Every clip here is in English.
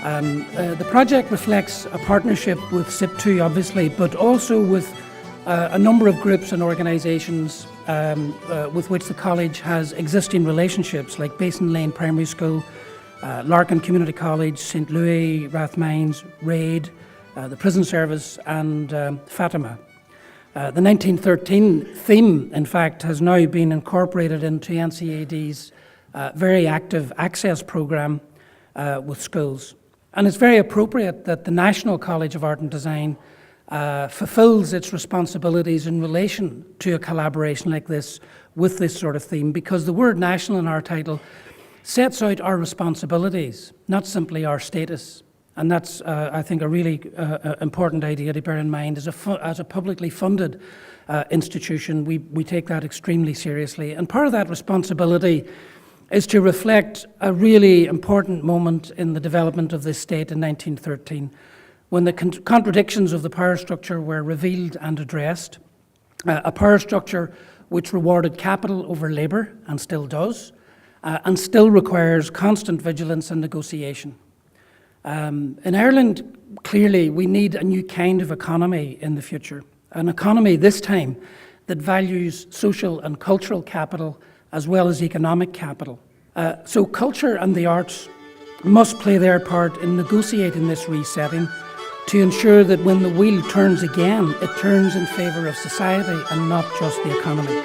The project reflects a partnership with SIP2, obviously, but also with a number of groups and organisations with which the college has existing relationships, like Basin Lane Primary School, Larkin Community College, St Louis, Rathmines, RAID, the Prison Service and Fatima. The 1913 theme, in fact, has now been incorporated into NCAD's very active access programme with schools. And it's very appropriate that the National College of Art and Design fulfills its responsibilities in relation to a collaboration like this with this sort of theme, because the word national in our title sets out our responsibilities, not simply our status. And that's, I think, a really important idea to bear in mind. As a publicly funded institution, we take that extremely seriously. And part of that responsibility is to reflect a really important moment in the development of this state in 1913, when the contradictions of the power structure were revealed and addressed, a power structure which rewarded capital over labour, and still does, and still requires constant vigilance and negotiation. In Ireland, clearly, we need a new kind of economy in the future, an economy this time that values social and cultural capital as well as economic capital. So culture and the arts must play their part in negotiating this resetting to ensure that when the wheel turns again, it turns in favour of society and not just the economy.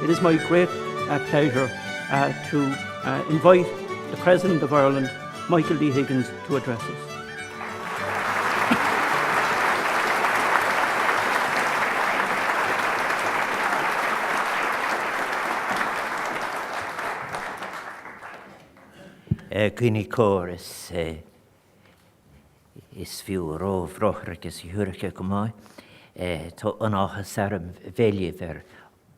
It is my great pleasure to invite the President of Ireland, Michael D Higgins, to address us. Gwni chorus is fiw ro frochragus I hwyrcha gymai to anachas aram veliever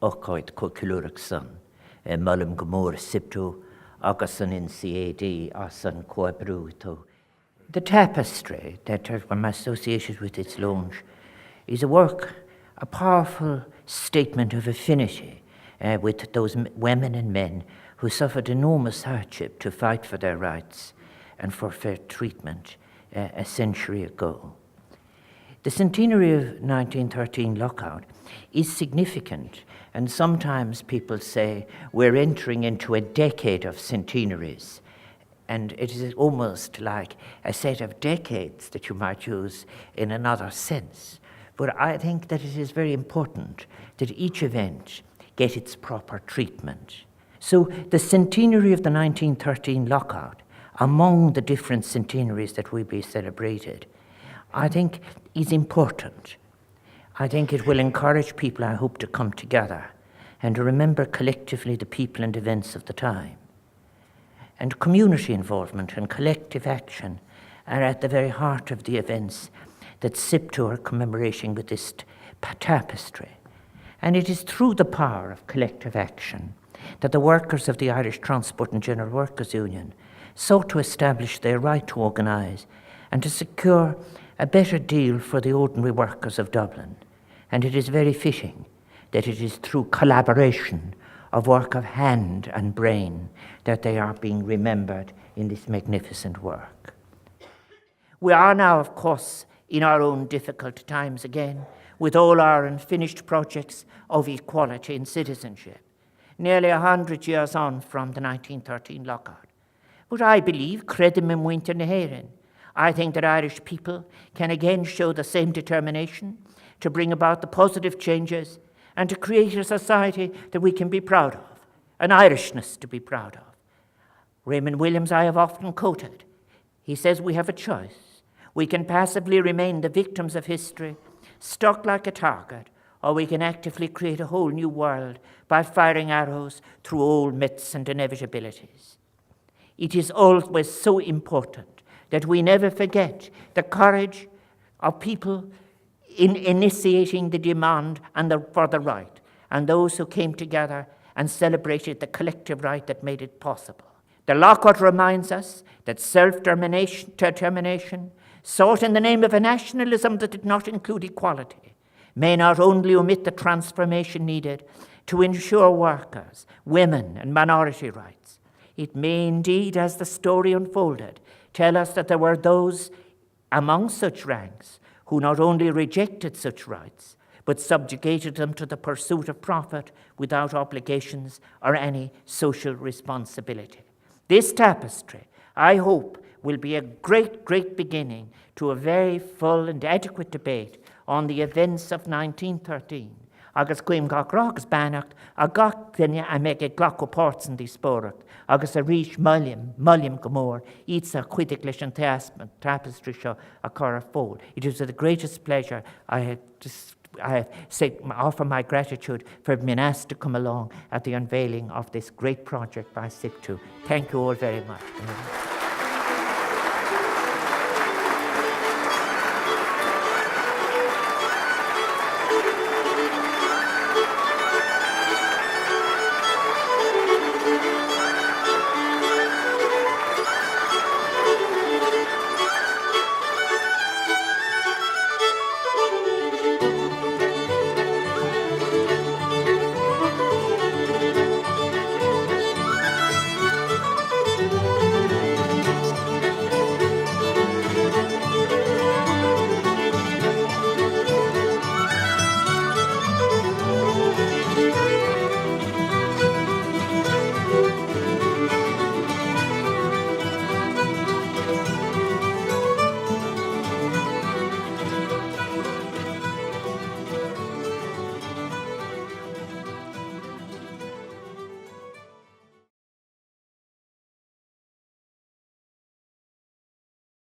ochoid co cilwrach son malum gymor sipto agasan in CAD asan coabruto. The tapestry that I'm associated with its launch is a work, a powerful statement of affinity with those women and men who suffered enormous hardship to fight for their rights and for fair treatment a century ago. The centenary of 1913 lockout is significant, and sometimes people say we're entering into a decade of centenaries, and it is almost like a set of decades that you might use in another sense. But I think that it is very important that each event get its proper treatment. So the centenary of the 1913 lockout, among the different centenaries that will be celebrated, I think is important. I think it will encourage people, I hope, to come together and to remember collectively the people and events of the time. And community involvement and collective action are at the very heart of the events that SIP2 are commemorating with this tapestry. And it is through the power of collective action that the workers of the Irish Transport and General Workers Union sought to establish their right to organise and to secure a better deal for the ordinary workers of Dublin. And it is very fitting that it is through collaboration of work of hand and brain that they are being remembered in this magnificent work. We are now, of course, in our own difficult times again, with all our unfinished projects of equality and citizenship, nearly 100 years on from the 1913 lockout. But I believe, credim in winter neherin, I think that Irish people can again show the same determination to bring about the positive changes and to create a society that we can be proud of, an Irishness to be proud of. Raymond Williams I have often quoted. He says we have a choice. We can passively remain the victims of history, stuck like a target, or we can actively create a whole new world by firing arrows through old myths and inevitabilities. It is always so important that we never forget the courage of people in initiating the demand for the right, and those who came together and celebrated the collective right that made it possible. The lockout reminds us that self-determination, sought in the name of a nationalism that did not include equality, may not only omit the transformation needed to ensure workers, women, and minority rights. It may indeed, as the story unfolded, tell us that there were those among such ranks who not only rejected such rights, but subjugated them to the pursuit of profit without obligations or any social responsibility. This tapestry, I hope, will be a great, great beginning to a very full and adequate debate on the events of 1913. Agus cuim gach agus bannacht, a gach dinne a meg glach o ports in dis sporacht, agus a rish mulliam gomor, eats a cuidig leis an tapestry show a cor fold. It is with the greatest pleasure I offer my gratitude for being asked to come along at the unveiling of this great project by SIPTU. Thank you all very much.